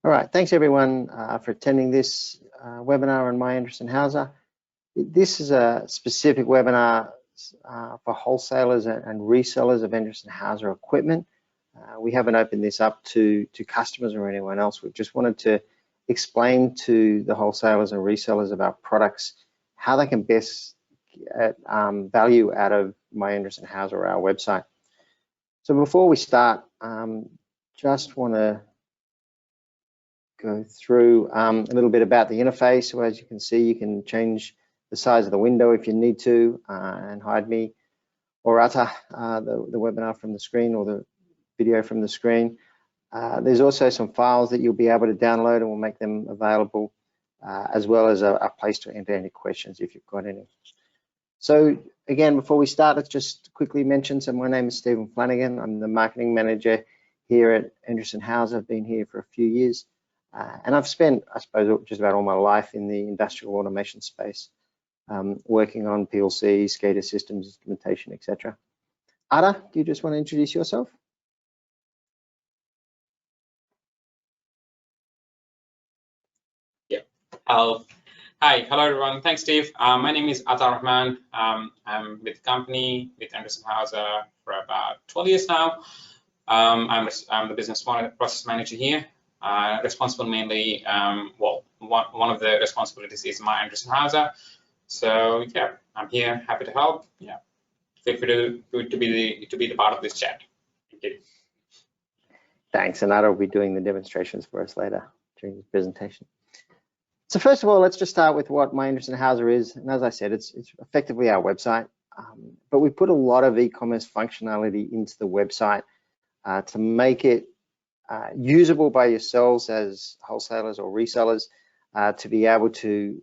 All right, thanks everyone for attending this webinar on My Endress+Hauser. This is a specific webinar for wholesalers and resellers of Endress+Hauser equipment. We haven't opened this up to customers or anyone else. We just wanted to explain to the wholesalers and resellers of our products how they can best get value out of My Endress+Hauser or our website. So before we start, just want to go through a little bit about the interface. So as you can see, you can change the size of the window if you need to and hide me or utter the webinar from the screen or the video from the screen. There's also some files that you'll be able to download, and we'll make them available, as well as a place to enter any questions if you've got any. So again, before we start, let's just quickly mention, so my name is Stephen Flanagan. I'm the marketing manager here at Endress+Hauser. I've been here for a few years. And I've spent, I suppose, just about all my life in the industrial automation space, working on PLCs, SCADA systems, instrumentation, etc. Ada, do you just want to introduce yourself? Yeah. Hi, hello everyone. Thanks, Steve. My name is Atar Rahman. I'm with the company, with Endress+Hauser for about 12 years now. I'm the business process manager here. Responsible mainly, well, one of the responsibilities is My Endress+Hauser. So yeah, I'm here, happy to help. Yeah, feel free to be the part of this chat. Thank you. Thanks, and Ada will be doing the demonstrations for us later during the presentation. So first of all, let's just start with what My Endress+Hauser is. And as I said, it's effectively our website, but we put a lot of e-commerce functionality into the website to make it usable by yourselves as wholesalers or resellers, to be able to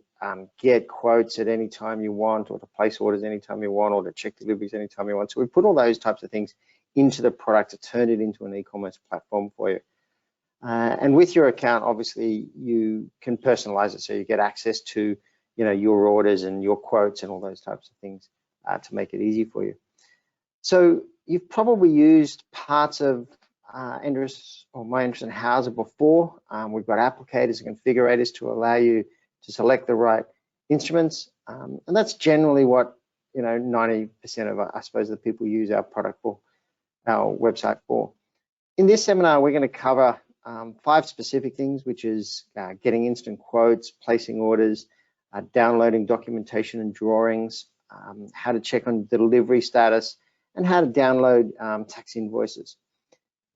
get quotes at any time you want, or to place orders anytime you want, or to check deliveries anytime you want. So we put all those types of things into the product to turn it into an e-commerce platform for you. And with your account, obviously, you can personalize it, so you get access to, your orders and your quotes and all those types of things to make it easy for you. So you've probably used parts of Endress or My Endress+Hauser before. We've got applicators and configurators to allow you to select the right instruments, and that's generally what 90% of, I suppose, the people use our product for, our website for. In this seminar, we're going to cover 5 specific things, which is getting instant quotes, placing orders, downloading documentation and drawings, how to check on delivery status, and how to download tax invoices.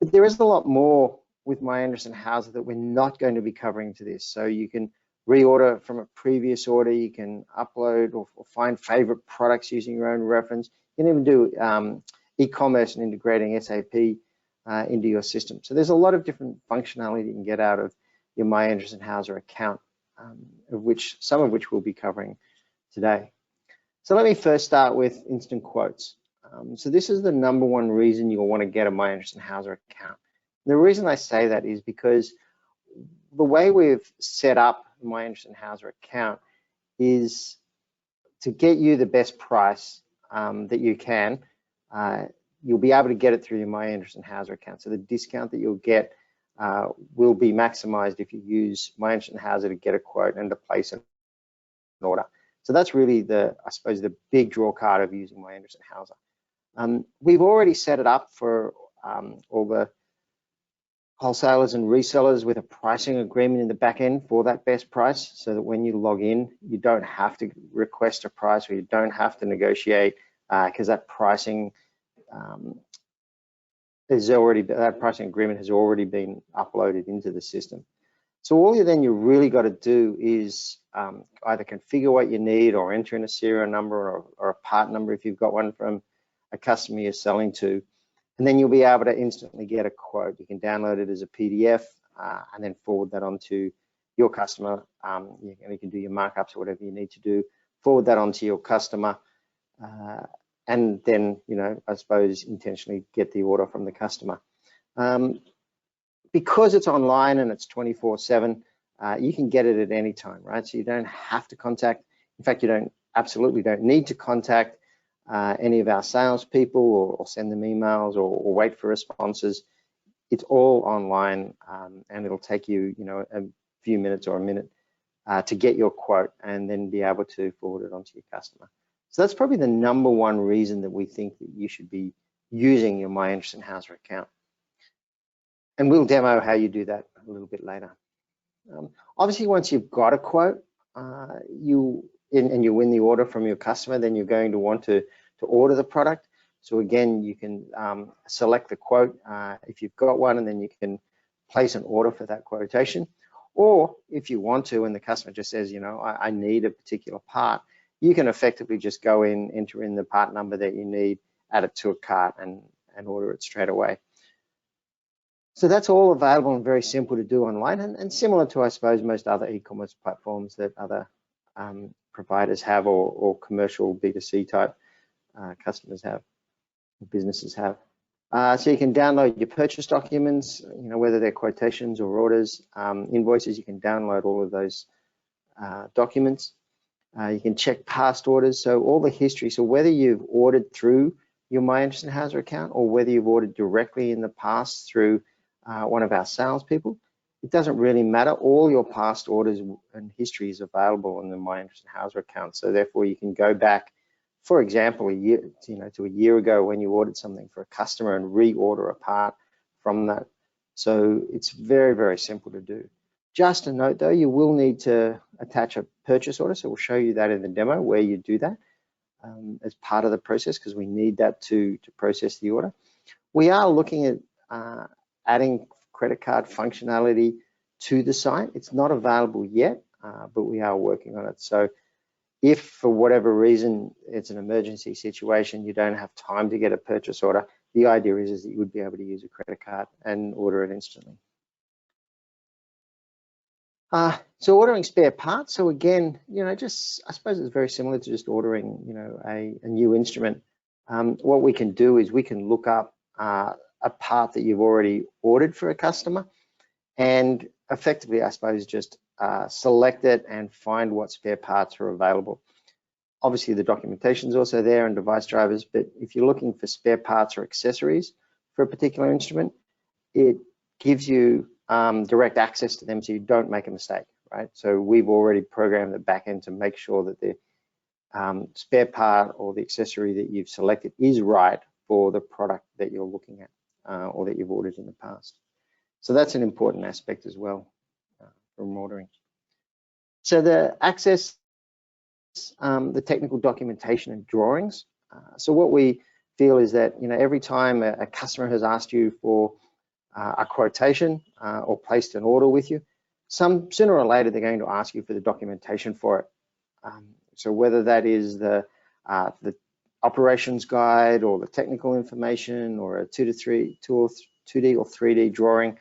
But there is a lot more with My Endress+Hauser that we're not going to be covering to this. So you can reorder from a previous order, you can upload or find favorite products using your own reference. You can even do e-commerce and integrating SAP into your system. So there's a lot of different functionality you can get out of your My Endress+Hauser account, some of which we'll be covering today. So let me first start with instant quotes. So this is the #1 reason you'll want to get a My Endress+Hauser account. The reason I say that is because the way we've set up the My Endress+Hauser account is to get you the best price that you can. You'll be able to get it through your My Endress+Hauser account. So the discount that you'll get will be maximized if you use My Endress+Hauser to get a quote and to place an order. So that's really I suppose, the big draw card of using My Endress+Hauser. We've already set it up for all the wholesalers and resellers with a pricing agreement in the back end for that best price, so that when you log in, you don't have to request a price or you don't have to negotiate, because that pricing agreement has already been uploaded into the system. So all you really got to do is either configure what you need or enter in a serial number or a part number if you've got one from a customer you're selling to, and then you'll be able to instantly get a quote. You can download it as a PDF and then forward that on to your customer. You can do your markups or whatever you need to do, forward that on to your customer, and then, I suppose, intentionally get the order from the customer. Because it's online and it's 24/7, you can get it at any time, right? So you don't have to contact, in fact, you absolutely don't need to contact any of our salespeople or send them emails or wait for responses. it's all online, and it'll take you, a few minutes or a minute to get your quote and then be able to forward it onto your customer. So that's probably the number one reason that we think that you should be using your My EndressHauser account. And we'll demo how you do that a little bit later. Obviously, once you've got a quote, and you win the order from your customer, then you're going to want to order the product. So again, you can select the quote if you've got one, and then you can place an order for that quotation. Or if you want to, and the customer just says, I need a particular part, you can effectively just go in, enter in the part number that you need, add it to a cart, and order it straight away. So that's all available and very simple to do online, and similar to, I suppose, most other e-commerce platforms that other providers have, or commercial B2C type customers have, businesses have. So you can download your purchase documents, whether they're quotations or orders, invoices. You can download all of those documents. You can check past orders, so all the history. So whether you've ordered through your My EndressHauser account or whether you've ordered directly in the past through one of our salespeople, it doesn't really matter. All your past orders and history is available in the My EndressHauser account. So therefore, you can go back, for example, to a year ago when you ordered something for a customer and reorder a part from that. So it's very, very simple to do. Just a note though, you will need to attach a purchase order. So we'll show you that in the demo where you do that as part of the process, because we need that to process the order. We are looking at adding credit card functionality to the site. It's not available yet, but we are working on it. So if for whatever reason it's an emergency situation, you don't have time to get a purchase order, the idea is that you would be able to use a credit card and order it instantly. So ordering spare parts. So again, just, I suppose it's very similar to just ordering, a new instrument. What we can do is we can look up a part that you've already ordered for a customer, and effectively, I suppose, just select it and find what spare parts are available. Obviously, the documentation is also there and device drivers, but if you're looking for spare parts or accessories for a particular instrument, it gives you direct access to them so you don't make a mistake, right? So we've already programmed the backend to make sure that the spare part or the accessory that you've selected is right for the product that you're looking at or that you've ordered in the past. So that's an important aspect as well from ordering. So the access, the technical documentation and drawings. So what we feel is that every time a customer has asked you for a quotation or placed an order with you, sooner or later they're going to ask you for the documentation for it. So whether that is the operations guide or the technical information or a 2D or 3D drawing,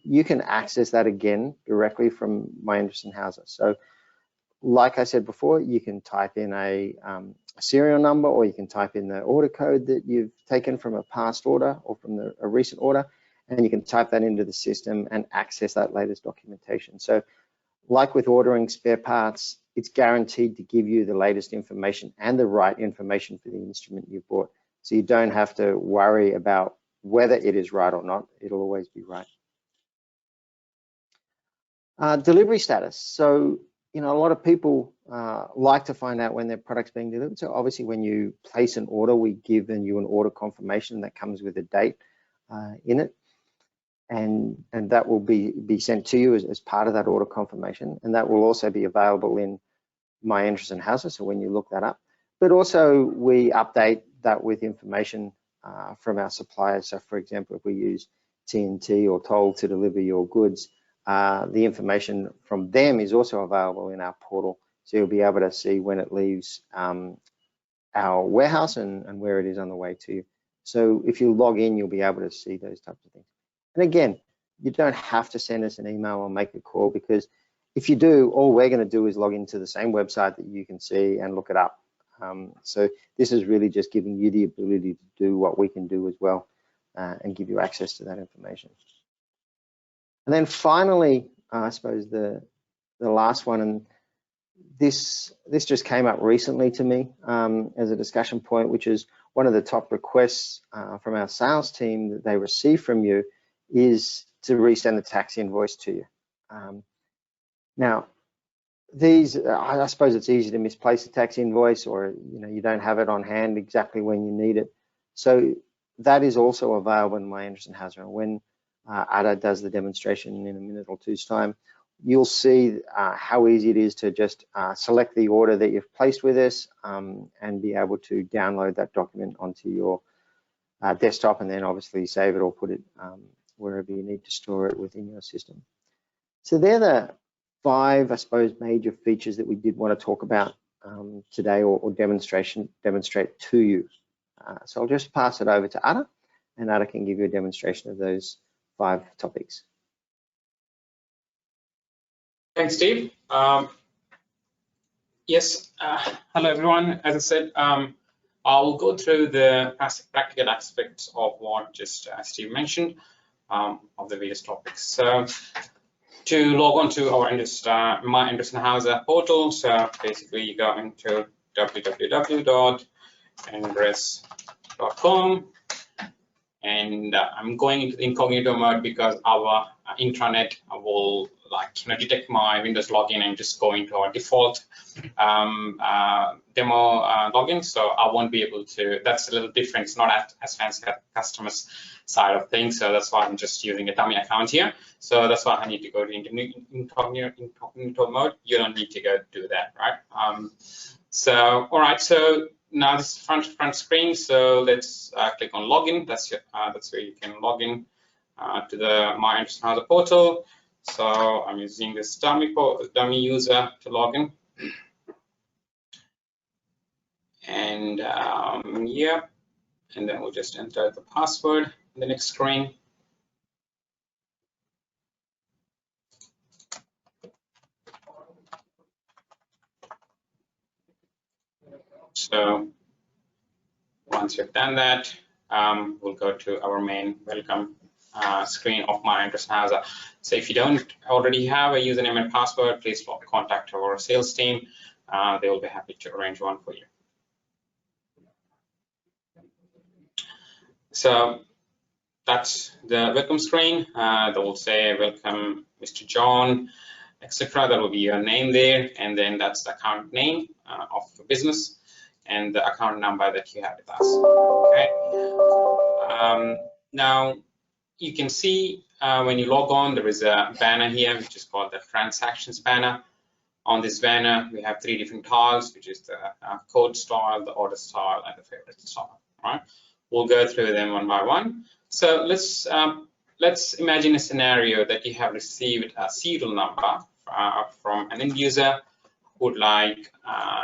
you can access that again directly from My EndressHauser. So like I said before, you can type in a serial number, or you can type in the order code that you've taken from a past order or from a recent order, and you can type that into the system and access that latest documentation. So like with ordering spare parts, it's guaranteed to give you the latest information and the right information for the instrument you bought. So you don't have to worry about whether it is right or not. It'll always be right. Delivery status. So, a lot of people like to find out when their product's being delivered. So obviously when you place an order, we give you an order confirmation that comes with a date in it. And that will be sent to you as part of that order confirmation. And that will also be available in My EndressHauser, so when you look that up. But also we update that with information from our suppliers. So for example, if we use TNT or Toll to deliver your goods, the information from them is also available in our portal. So you'll be able to see when it leaves our warehouse and where it is on the way to you. So if you log in, you'll be able to see those types of things. And again, you don't have to send us an email or make a call, because if you do, all we're going to do is log into the same website that you can see and look it up. So this is really just giving you the ability to do what we can do as well and give you access to that information. And then finally, I suppose the last one, and this just came up recently to me as a discussion point, which is one of the top requests from our sales team that they receive from you is to resend the tax invoice to you. Now, these, I suppose it's easy to misplace a tax invoice, or you don't have it on hand exactly when you need it. So that is also available in My EndressHauser. And when Ada does the demonstration in a minute or two's time, you'll see how easy it is to just select the order that you've placed with us and be able to download that document onto your desktop, and then obviously save it or put it wherever you need to store it within your system. So they're the 5, I suppose, major features that we did want to talk about today, or demonstrate to you. So I'll just pass it over to Ada, and Ada can give you a demonstration of those 5 topics. Thanks, Steve. Yes, hello everyone. As I said, I'll go through the practical aspects of what just Steve mentioned of the various topics. So to log on to our My EndressHauser portal, so basically you go into www.endress.com, and I'm going into incognito mode because our intranet will detect my Windows login and just go into our default demo login. So I won't be able to. That's a little different. It's not as fancy as customers side of things. So that's why I'm just using a dummy account here. So that's why I need to go to incognito mode. You don't need to go do that, right? So all right. So now this is front screen. So let's click on login. That's where you can log in to the My EndressHauser portal. So I'm using this dummy user to log in, and yeah, and then we'll just enter the password in the next screen. So once you've done that, we'll go to our main welcome screen of My EndressHauser. So if you don't already have a username and password, please contact our sales team. They will be happy to arrange one for you. So that's the welcome screen. They will say welcome Mr. John, etc. That will be your name there, and then that's the account name of the business and the account number that you have with us. Okay. Now you can see when you log on, there is a banner here which is called the transactions banner. On this banner, we have 3 different tiles, which is the code style, the order style, and the favorite style. All right, we'll go through them one by one. So let's imagine a scenario that you have received a serial number from an end user who would like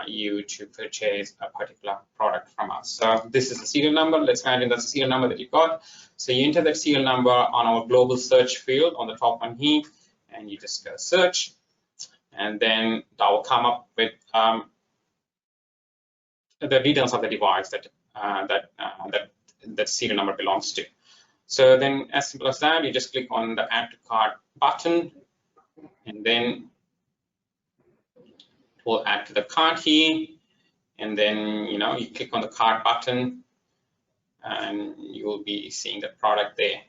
you to purchase a particular product from us. So this is the serial number. Let's imagine that's the serial number that you got. So you enter that serial number on our global search field on the top one here, and you just go search, and then that will come up with the details of the device that that serial number belongs to. So then, as simple as that, you just click on the Add to Cart button, and then it will add to the cart here. And then you click on the cart button, and you will be seeing the product there.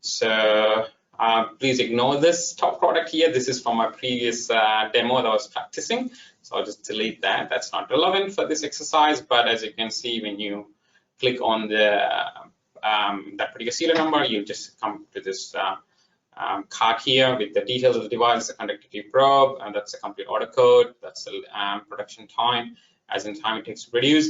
So please ignore this top product here. This is from my previous demo that I was practicing. So I'll just delete that. That's not relevant for this exercise. But as you can see, when you click on that particular serial number, you just come to this card here with the details of the device, the conductivity probe, and that's the complete order code. That's the production time, as in time it takes to produce,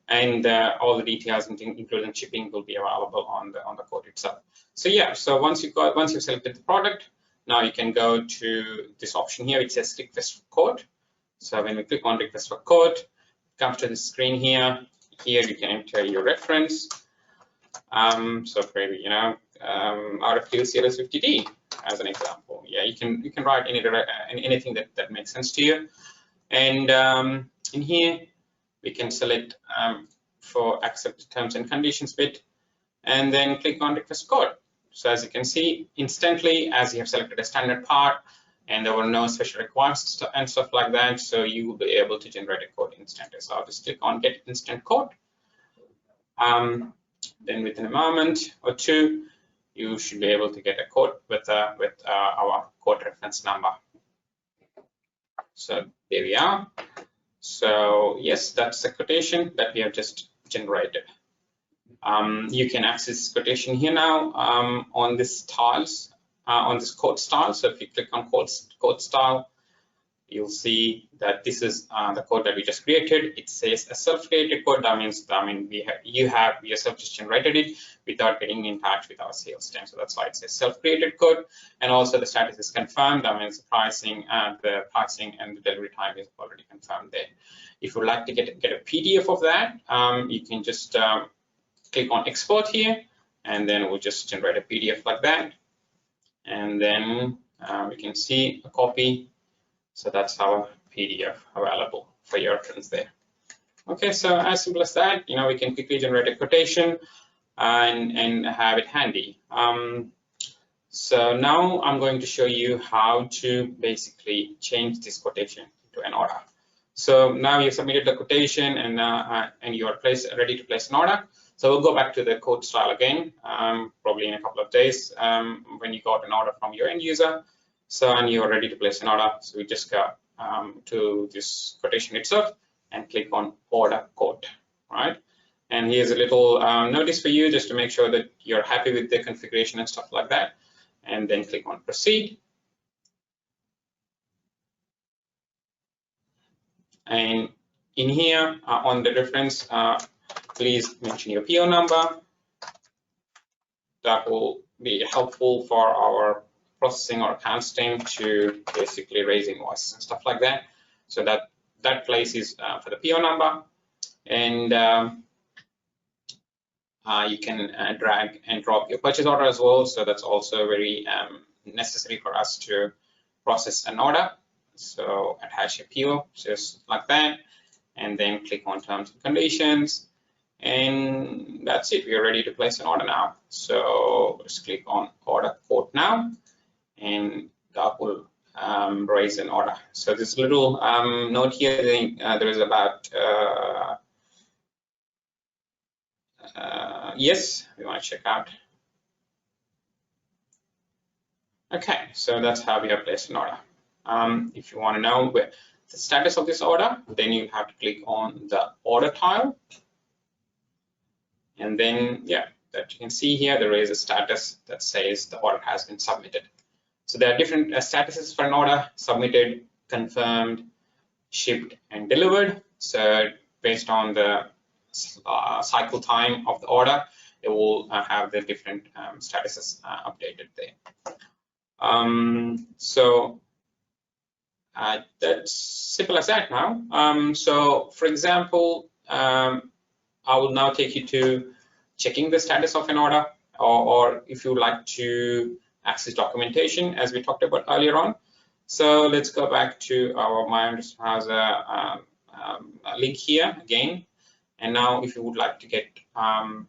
and all the details, including shipping, will be available on the code itself. So yeah, so once you've selected the product, now you can go to this option here. It says request for quote. So when we click on request for quote, it comes to the screen here. Here you can enter your reference. So maybe RFQ CLS50D as an example. Yeah, you can write anything that makes sense to you. And in here we can select for accept terms and conditions bit, and then click on request code. So as you can see, instantly, as you have selected a standard part and there were no special requests and stuff like that, so you will be able to generate a code instantly. So I'll just click on get instant code. Then within a moment or two, you should be able to get a code with our code reference number. So there we are. So yes, that's the quotation that we have just generated. You can access quotation here now on this styles, on this code style. So if you click on code style, you'll see that this is the code that we just created. It says a self-created code. That means, you have yourself just generated it without getting in touch with our sales team. So that's why it says self-created code. And also the status is confirmed. That means the pricing and the delivery time is already confirmed there. If you'd like to get a PDF of that, you can just click on export here, and then we'll just generate a PDF like that. And then we can see a copy. So that's our PDF available for your reference there. Okay, so as simple as that, we can quickly generate a quotation and have it handy. So now I'm going to show you how to basically change this quotation to an order. So now you submitted the quotation and you are ready to place an order. So we'll go back to the code style again, probably in a couple of days when you got an order from your end user. So, and you're ready to place an order. So we just go to this quotation itself and click on order quote, right? And here's a little notice for you just to make sure that you're happy with the configuration and stuff like that. And then click on proceed. And in here on the reference, please mention your PO number. That will be helpful for our processing or accounts team to basically raise invoices and stuff like that. So that place is for the PO number, and you can drag and drop your purchase order as well. So that's also very necessary for us to process an order. So attach a PO just like that, and then click on terms and conditions. And that's it. We are ready to place an order now. So let's click on order quote now, and that will raise an order. So this little note here, there is about yes, we want to check out. Okay, so that's how we have placed an order. If you want to know the status of this order, then you have to click on the order tile. And then, yeah, that you can see here, there is a status that says the order has been submitted. So there are different statuses for an order: submitted, confirmed, shipped, and delivered. So based on the cycle time of the order, it will have the different statuses updated there. So that's simple as that now. So for example, I will now take you to checking the status of an order, or if you would like to access documentation, as we talked about earlier on. So let's go back to our My EndressH_Hauser link here again. And now if you would like to get the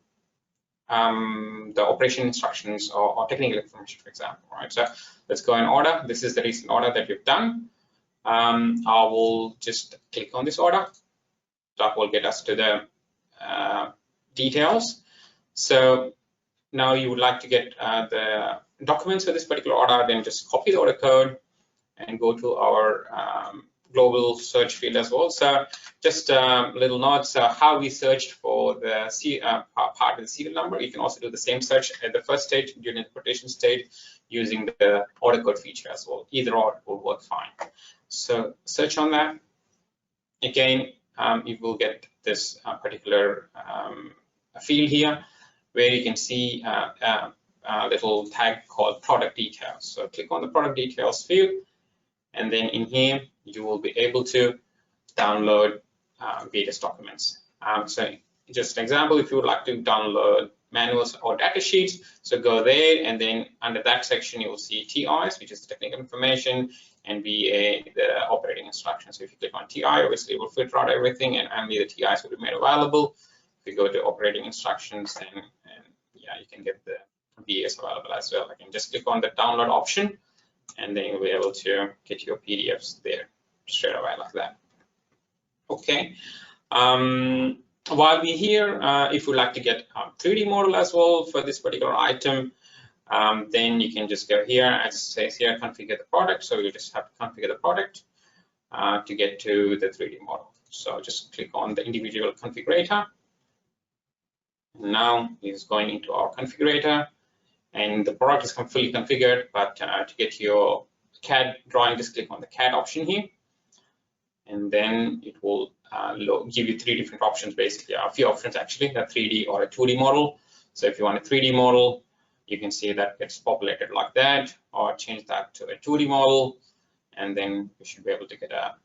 operation instructions or technical information, for example, right? So let's go and order. This is the recent order that we've done. I will just click on this order. That will get us to the details. So now you would like to get the documents for this particular order, then just copy the order code and go to our global search field as well. So just a little note, so how we searched for the part of the serial number. You can also do the same search at the first stage during the quotation stage using the order code feature as well. Either or will work fine. So search on that. Again, you will get this particular field here where you can see a little tag called product details. So click on the product details field, and then in here you will be able to download various documents. So just an example, if you would like to download manuals or data sheets, so go there, and then under that section you will see TIs, which is the technical information, and BA, the operating instructions. So if you click on TI, obviously it will filter out everything, and only the TIs will be made available. If you go to operating instructions, then yeah, you can get the BAs available as well. I can just click on the download option, and then you'll be able to get your PDFs there straight away like that. Okay. While we're here, if you'd like to get a 3D model as well for this particular item, then you can just go here, as it says here, configure the product. So you just have to configure the product to get to the 3D model. So just click on the individual configurator. Now it's going into our configurator, and the product is fully configured. But to get your CAD drawing, just click on the CAD option here, and then it will give you 3 different options, basically a few options actually, a 3D or a 2D model. So if you want a 3D model, you can see that gets populated like that, or change that to a 2D model, and then you should be able to get a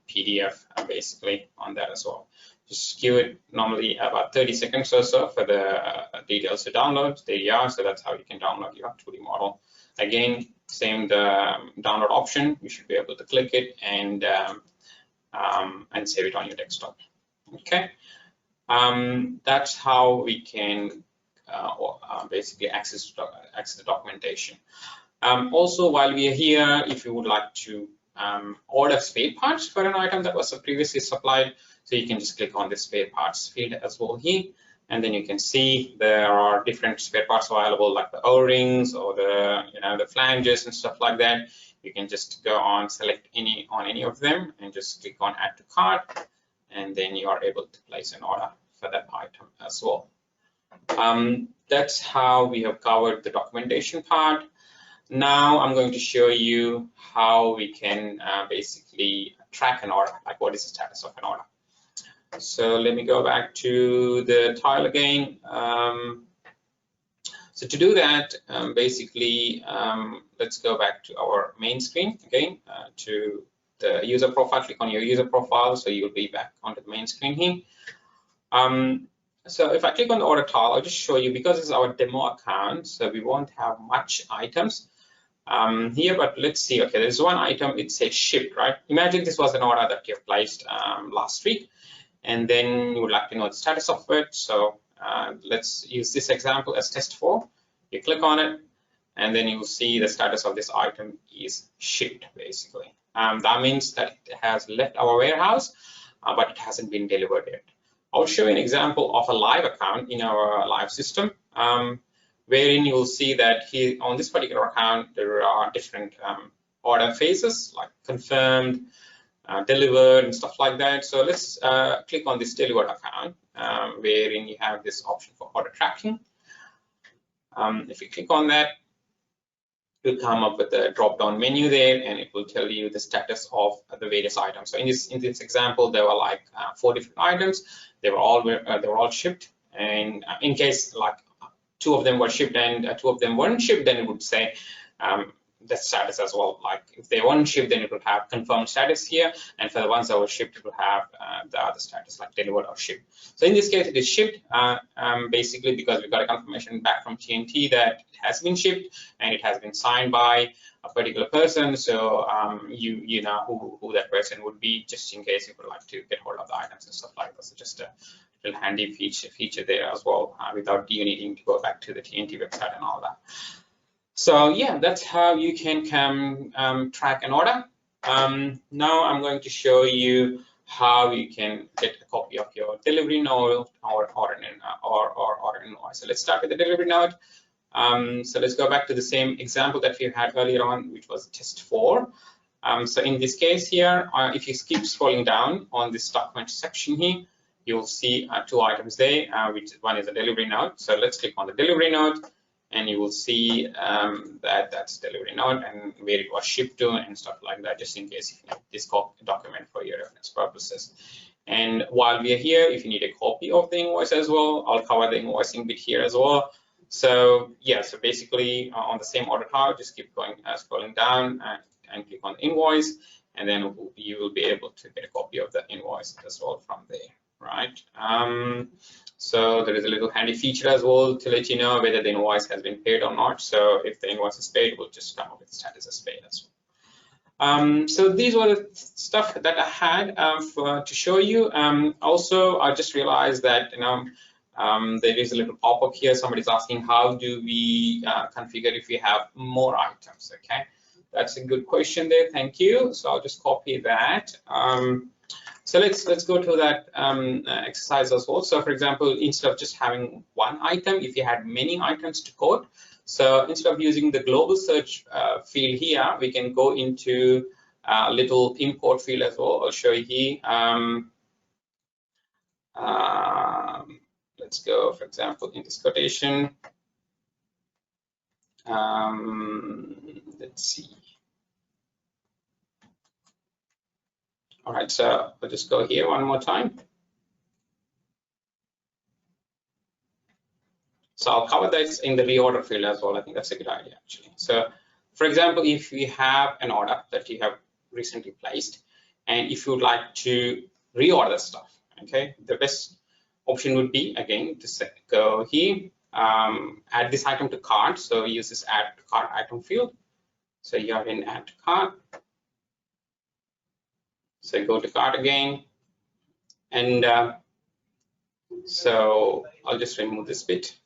PDF basically on that as well. Just give it normally about 30 seconds or so for the details to download. There you are. So that's how you can download your 2D model. Again, same the download option. You should be able to click it and save it on your desktop. Okay, that's how we can basically access the documentation. Also, while we are here, if you would like to order spare parts for an item that was previously supplied, so you can just click on the spare parts field as well here, and then you can see there are different spare parts available, like the O-rings or the the flanges and stuff like that. You can just go on, select any of them, and just click on add to cart, and then you are able to place an order for that item as well. That's how we have covered the documentation part. Now I'm going to show you how we can basically track an order, like what is the status of an order. So let me go back to the tile again. So to do that, basically, let's go back to our main screen again, to the user profile. Click on your user profile, so you'll be back onto the main screen here. So if I click on the order tile, I'll just show you, because it's our demo account, so we won't have much items here, but let's see. Okay, there's one item, it says shipped, right? Imagine this was an order that you placed last week, and then you would like to know the status of it. So let's use this example as test 4. You click on it, and then you will see the status of this item is shipped, basically. That means that it has left our warehouse, but it hasn't been delivered yet. I'll show you an example of a live account in our live system, wherein you will see that here on this particular account, there are different order phases, like confirmed, delivered, and stuff like that. So let's click on this delivered account, wherein you have this option for order tracking. If you click on that, it will come up with a drop-down menu there, and it will tell you the status of the various items. So in this example, there were like 4 different items. They were all shipped, and in case like 2 of them were shipped and 2 of them weren't shipped, then it would say the status as well. Like if they weren't shipped, then it would have confirmed status here, and for the ones that were shipped, it would have the other status, like delivered or shipped. So in this case, it is shipped, basically because we got a confirmation back from TNT that it has been shipped and it has been signed by a particular person. So you know who that person would be, just in case you would like to get hold of the items and stuff like that. So just a little handy feature there as well, without you needing to go back to the TNT website and all that. So yeah, that's how you can track an order. Now I'm going to show you how you can get a copy of your delivery note or order invoice. So let's start with the delivery note. So let's go back to the same example that we had earlier on, which was test 4. So in this case here, if you keep scrolling down on this document section here, you'll see 2 items there, which one is a delivery note. So let's click on the delivery note, and you will see that that's delivery note and where it was shipped to and stuff like that, just in case you need this document for your reference purposes. And while we are here, if you need a copy of the invoice as well, I'll cover the invoicing bit here as well. So yeah, so basically on the same order tile, just keep going, scrolling down and click on the invoice, and then you will be able to get a copy of the invoice as well from there, right? So there is a little handy feature as well to let you know whether the invoice has been paid or not. So if the invoice is paid, it will just come up with the status as paid as well. So these were the stuff that I had to show you. Also, I just realized that there is a little pop-up here. Somebody's asking, how do we configure if we have more items? Okay, that's a good question there. Thank you. So I'll just copy that. So let's go to that exercise as well. So for example, instead of just having one item, if you had many items to code, So instead of using the global search field here, we can go into a little import field as well. I'll show you here. Let's go, for example, in this quotation. Let's see. All right, so I'll just go here one more time. So I'll cover this in the reorder field as well. I think that's a good idea, actually. So, for example, if we have an order that you have recently placed, and if you would like to reorder stuff, okay, the best option would be, again, to go here, add this item to cart. So use this add to cart item field. So you're in add to cart. So go to cart again. And so I'll just remove this bit.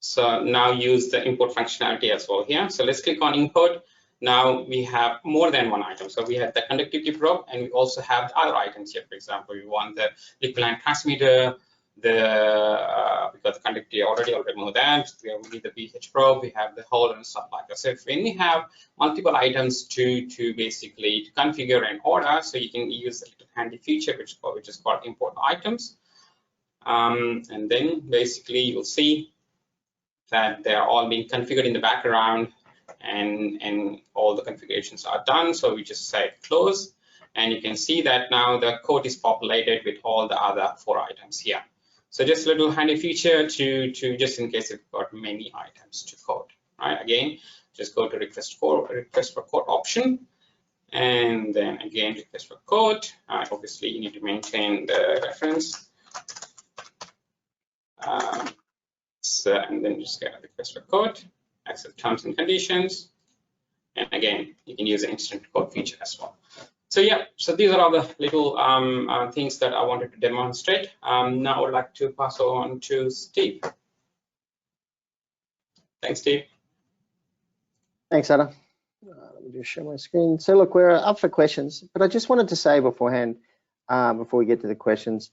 So now use the import functionality as well here. So let's click on import. Now we have more than one item. So we have the conductivity probe, and we also have the other items here. For example, we want the liquid line transmitter, because the conductivity already, I'll remove that. We need the BH probe, we have the hole and stuff like that. So if when we have multiple items to basically configure and order, so you can use a little handy feature which is called import items. And then basically you'll see that they're all being configured in the background, and all the configurations are done. So we just say close, and you can see that now the code is populated with all the other 4 items here. So just a little handy feature to just in case you've got many items to code. Right? Again, just go to request for code option, and then again request for code. Obviously, you need to maintain the reference. And then just get a request for code, accept terms and conditions, and again, you can use the instant code feature as well. So yeah, so these are all the little things that I wanted to demonstrate. Now I would like to pass on to Steve. Thanks, Steve. Thanks, Ada. Let me just share my screen. So look, we're up for questions, but I just wanted to say beforehand, before we get to the questions,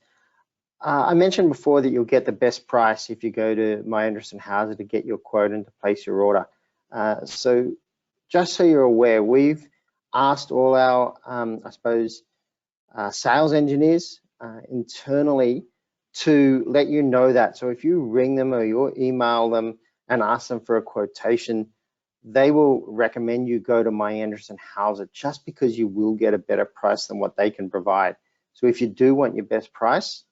I mentioned before that you'll get the best price if you go to My EndressHauser to get your quote and to place your order. So just so you're aware, we've asked all our, I suppose, sales engineers internally to let you know that. So if you ring them or you email them and ask them for a quotation, they will recommend you go to My EndressHauser just because you will get a better price than what they can provide. So if you do want your best price,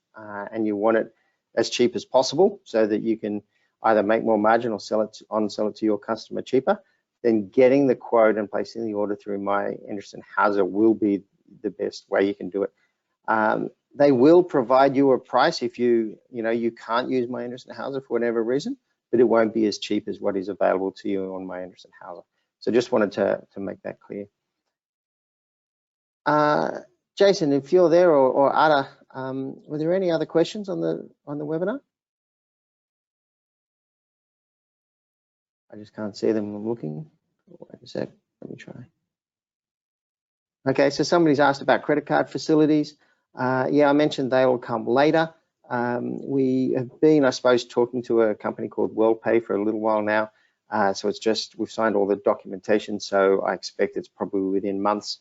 and you want it as cheap as possible so that you can either make more margin or sell it to your customer cheaper, then getting the quote and placing the order through My EndressHauser will be the best way you can do it. They will provide you a price if you can't use My EndressHauser for whatever reason, but it won't be as cheap as what is available to you on My EndressHauser. So just wanted to make that clear. Jason, if you're there, or Ada, were there any other questions on the webinar? I just can't see them. I'm looking. Wait a sec. Let me try. Okay, so somebody's asked about credit card facilities. Yeah, I mentioned they will come later. We have been, I suppose, talking to a company called WorldPay for a little while now. So it's just we've signed all the documentation. So I expect it's probably within months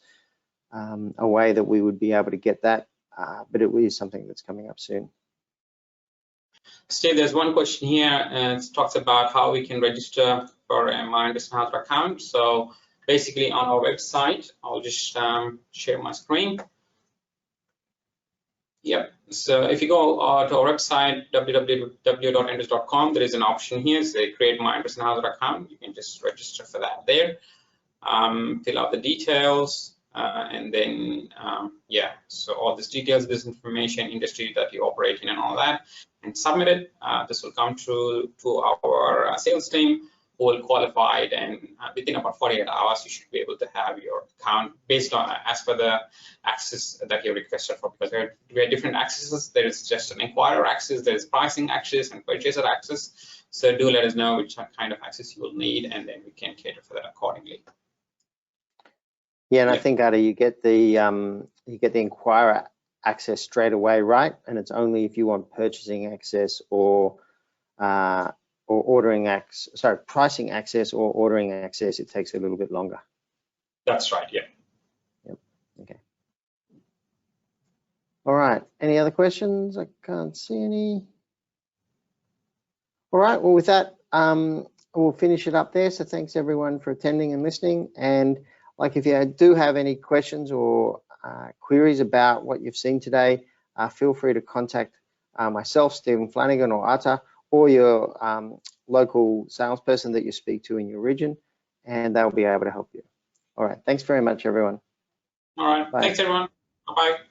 away that we would be able to get that, but it is something that's coming up soon. Steve, there's one question here, and it talks about how we can register for a My EndressHauser account. So basically on our website, I'll just share my screen. Yep, so if you go to our website, www.endress.com, there is an option here, say create My EndressHauser account. You can just register for that there, fill out the details, and then yeah, so all these details, this information, industry that you operate in and all that, and submit it. This will come through to our sales team, who will qualify it, and within about 48 hours you should be able to have your account based on as per the access that you requested for, because there are different accesses. There is just an inquirer access, there is pricing access and purchaser access. So do let us know which kind of access you will need, and then we can cater for that accordingly. Yeah, and I think, Ada, you get the inquirer access straight away, right? And it's only if you want purchasing access or or pricing access or ordering access, it takes a little bit longer. That's right, yeah. Yep. Okay. All right, any other questions? I can't see any. All right, well, with that, we'll finish it up there. So thanks everyone for attending and listening. And like, if you do have any questions or queries about what you've seen today, feel free to contact myself, Stephen Flanagan, or Atta, or your local salesperson that you speak to in your region, and they'll be able to help you. All right, thanks very much, everyone. All right, Bye. thanks everyone. Bye-bye.